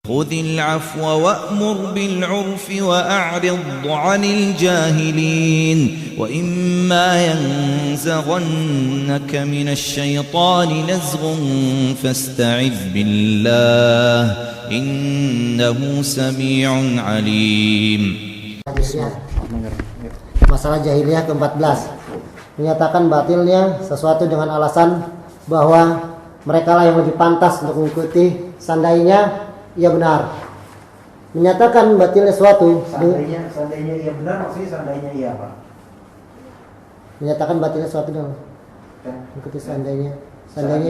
خذ العفو وأمر بالعرف وأعرض عن الجاهلين وإما ينزغنك من الشيطان نزغ فاستعذ بالله إنه سميع عليم. Masalah jahiliyah ke-14, menyatakan batilnya sesuatu dengan alasan bahwa mereka lah yang lebih pantas untuk mengikuti, seandainya ia benar. Menyatakan batilnya sesuatu seandainya ia benar, maksudnya seandainya ia apa? Menyatakan batilnya sesuatu dengan mengikuti seandainya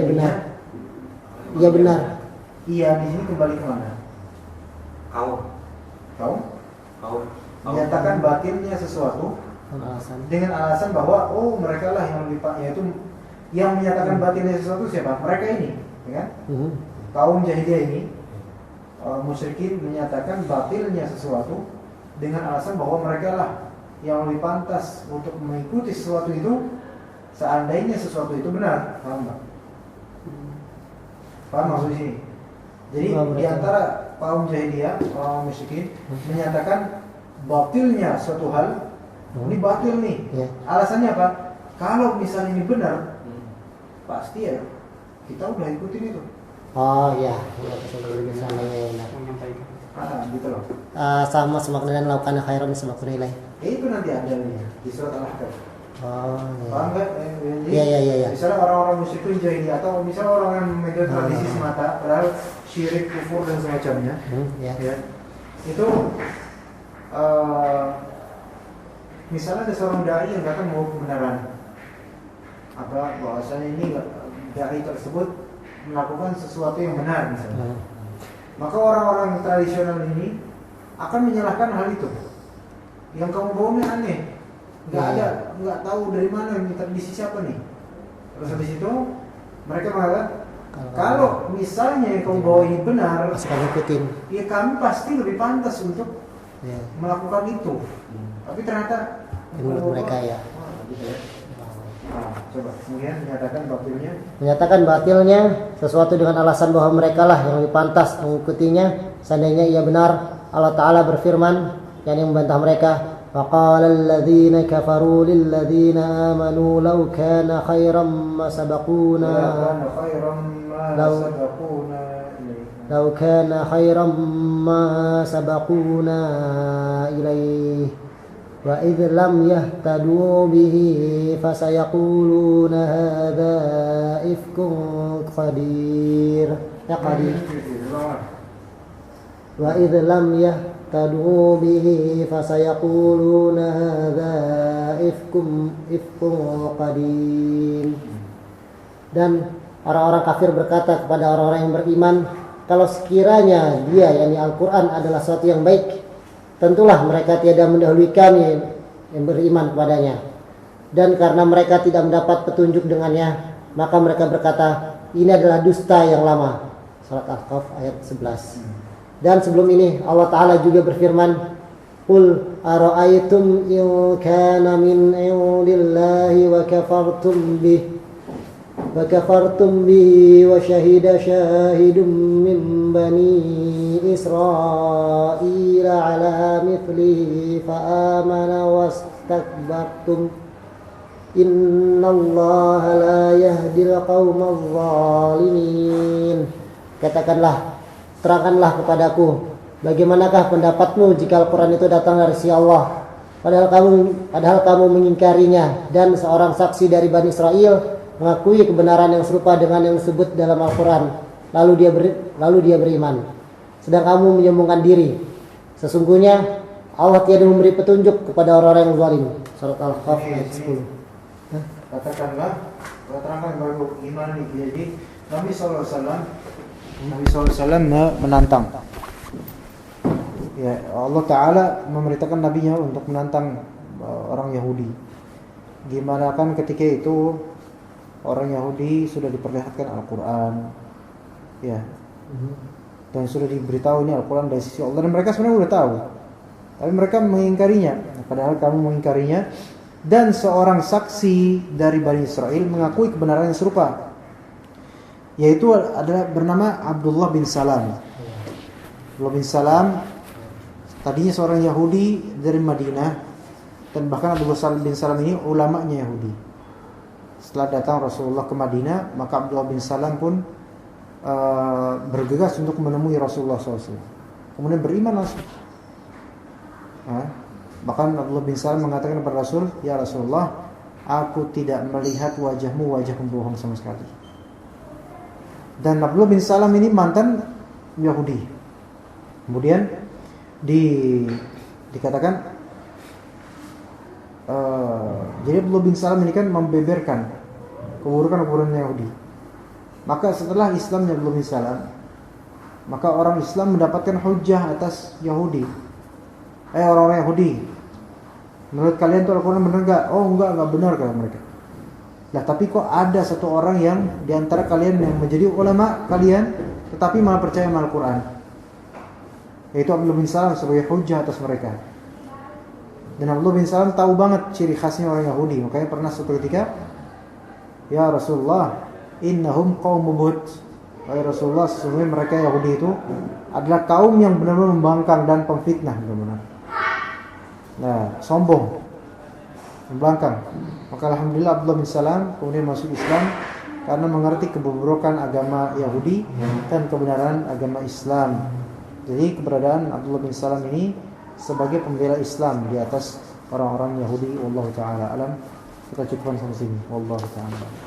benar. Ia benar. Iya, di sini kembali ke mana? Kau. Menyatakan batilnya sesuatu dengan alasan bahwa mereka lah yang lebih, yaitu yang menyatakan batilnya sesuatu siapa? Mereka ini, ya kan? Kaum jahiliyah ini, musyrikin menyatakan batilnya sesuatu dengan alasan bahwa mereka lah yang lebih pantas untuk mengikuti sesuatu itu seandainya sesuatu itu benar. Paham nggak? Paham maksud sini? Jadi di antara kaum jahiliyah, kaum musyrikin menyatakan batilnya suatu hal, ini batil nih. Alasannya apa? Kalau misalnya ini benar, pasti ya kita udah ikutin itu. Oh iya, Gitu loh. Sama semakna dan lakukan khairan semakna ilaih. Itu nanti adanya di surat Al-Ahqaf. Oh iya. Paham nggak? Iya. Misalnya orang-orang musyrikin jahiliyah atau misalnya orang yang memegang tradisi semata, padahal syirik, kufur dan semacamnya. Ya. Itu misalnya ada seorang dai yang datang mau kebenaran, apa bahwasanya ini dai tersebut melakukan sesuatu yang benar misalnya. Maka orang-orang tradisional ini akan menyalahkan hal itu. Yang kamu bawa aneh, nggak tahu dari mana ini tradisi siapa nih. Terus habis itu mereka mengatakan kalau misalnya yang kamu bawa ini benar, ya kami pasti lebih pantas untuk melakukan itu. Tapi ternyata menurut mereka ya. Coba kemudian menyatakan batilnya sesuatu dengan alasan bahwa mereka lah yang lebih pantas mengikutinya seandainya ia benar. Allah Ta'ala berfirman, yang membantah mereka, faqala alladhina kafaru lilladhina amanu law kana khairan ma sabaquna law kana khairan ma sabaquna ilaih wa idh lam yahtadu bihi fasayaquluna hadza ifkun qadir wa idh lam yahtadu bihi fasayaquluna hadza ifkun qadir. Dan orang-orang kafir berkata kepada orang-orang yang beriman, kalau sekiranya dia, yakni Al-Quran, adalah sesuatu yang baik, tentulah mereka tiada mendahului kami yang beriman kepadanya. Dan karena mereka tidak mendapat petunjuk dengannya, maka mereka berkata, ini adalah dusta yang lama. Surat Al-Kahf ayat 11. Dan sebelum ini Allah Ta'ala juga berfirman, qul ara'aytum in kana min indillahi wa kafartum bihi wa shahida syahidun min bani Israila ala mithlihi fa amana wastakbartum innallaha la yahdil qaumadh dhalimin. Katakanlah, terangkanlah kepadaku, bagaimanakah pendapatmu jika Al-Quran itu datang dari sisi Allah, padahal kamu mengingkarinya, dan seorang saksi dari Bani Israel mengakui kebenaran yang serupa dengan yang disebut dalam Al-Quran, lalu dia beriman, sedang kamu menyombongkan diri. Sesungguhnya Allah tiada memberi petunjuk kepada orang-orang yang zalim. Surat Al-Kahf ayat 10. Katakanlah, terangkan baru gimana nih. Jadi Nabi SAW menantang. Ya, Allah Ta'ala memerintahkan Nabi-Nya untuk menantang orang Yahudi. Gimana kan ketika itu orang Yahudi sudah diperlihatkan Al-Quran, ya, dan sudah diberitahu ini Al-Quran dari sisi Allah, dan mereka sebenarnya sudah tahu, tapi mereka mengingkarinya. Padahal kamu mengingkarinya, dan seorang saksi dari Bani Israel mengakui kebenaran yang serupa, yaitu adalah bernama Abdullah bin Salam. Abdullah bin Salam tadinya seorang Yahudi dari Madinah, dan bahkan Abdullah bin Salam ini ulamanya Yahudi. Setelah datang Rasulullah ke Madinah, maka Abdullah bin Salam pun bergegas untuk menemui Rasulullah SAW. Kemudian beriman langsung. Bahkan Abdullah bin Salam mengatakan kepada Rasul, "Ya Rasulullah, aku tidak melihat wajahmu wajah pembohong sama sekali." Dan Abdullah bin Salam ini mantan Yahudi. Kemudian dikatakan jadi Abdullah bin Salam ini kan membeberkan keburukan Yahudi. Maka setelah Islamnya Abdullah bin Salam, maka orang Islam mendapatkan hujjah atas Yahudi. Orang-orang Yahudi, menurut kalian tuh Al-Quran benar gak? Oh enggak benar kata mereka. Lah tapi kok ada satu orang yang diantara kalian yang menjadi ulama kalian, tetapi malah percaya sama Al-Quran, yaitu Abdullah bin Salam sebagai hujjah atas mereka. Dan Abdullah bin Salam tahu banget ciri khasnya orang Yahudi. Makanya pernah suatu ketika, "Ya Rasulullah, innahum qaumun buhut." Wahai Rasulullah, sesungguhnya mereka Yahudi itu adalah kaum yang benar-benar membangkang dan pemfitnah, benar-benar. Sombong, membangkang. Maka alhamdulillah Abdullah bin Salam kemudian masuk Islam karena mengerti keburukan agama Yahudi dan kebenaran agama Islam. Jadi keberadaan Abdullah bin Salam ini sebagai pembela Islam di atas orang-orang Yahudi. Wallahu ta'ala alam. Kita cukupkan sampai sini. Wallahu ta'ala.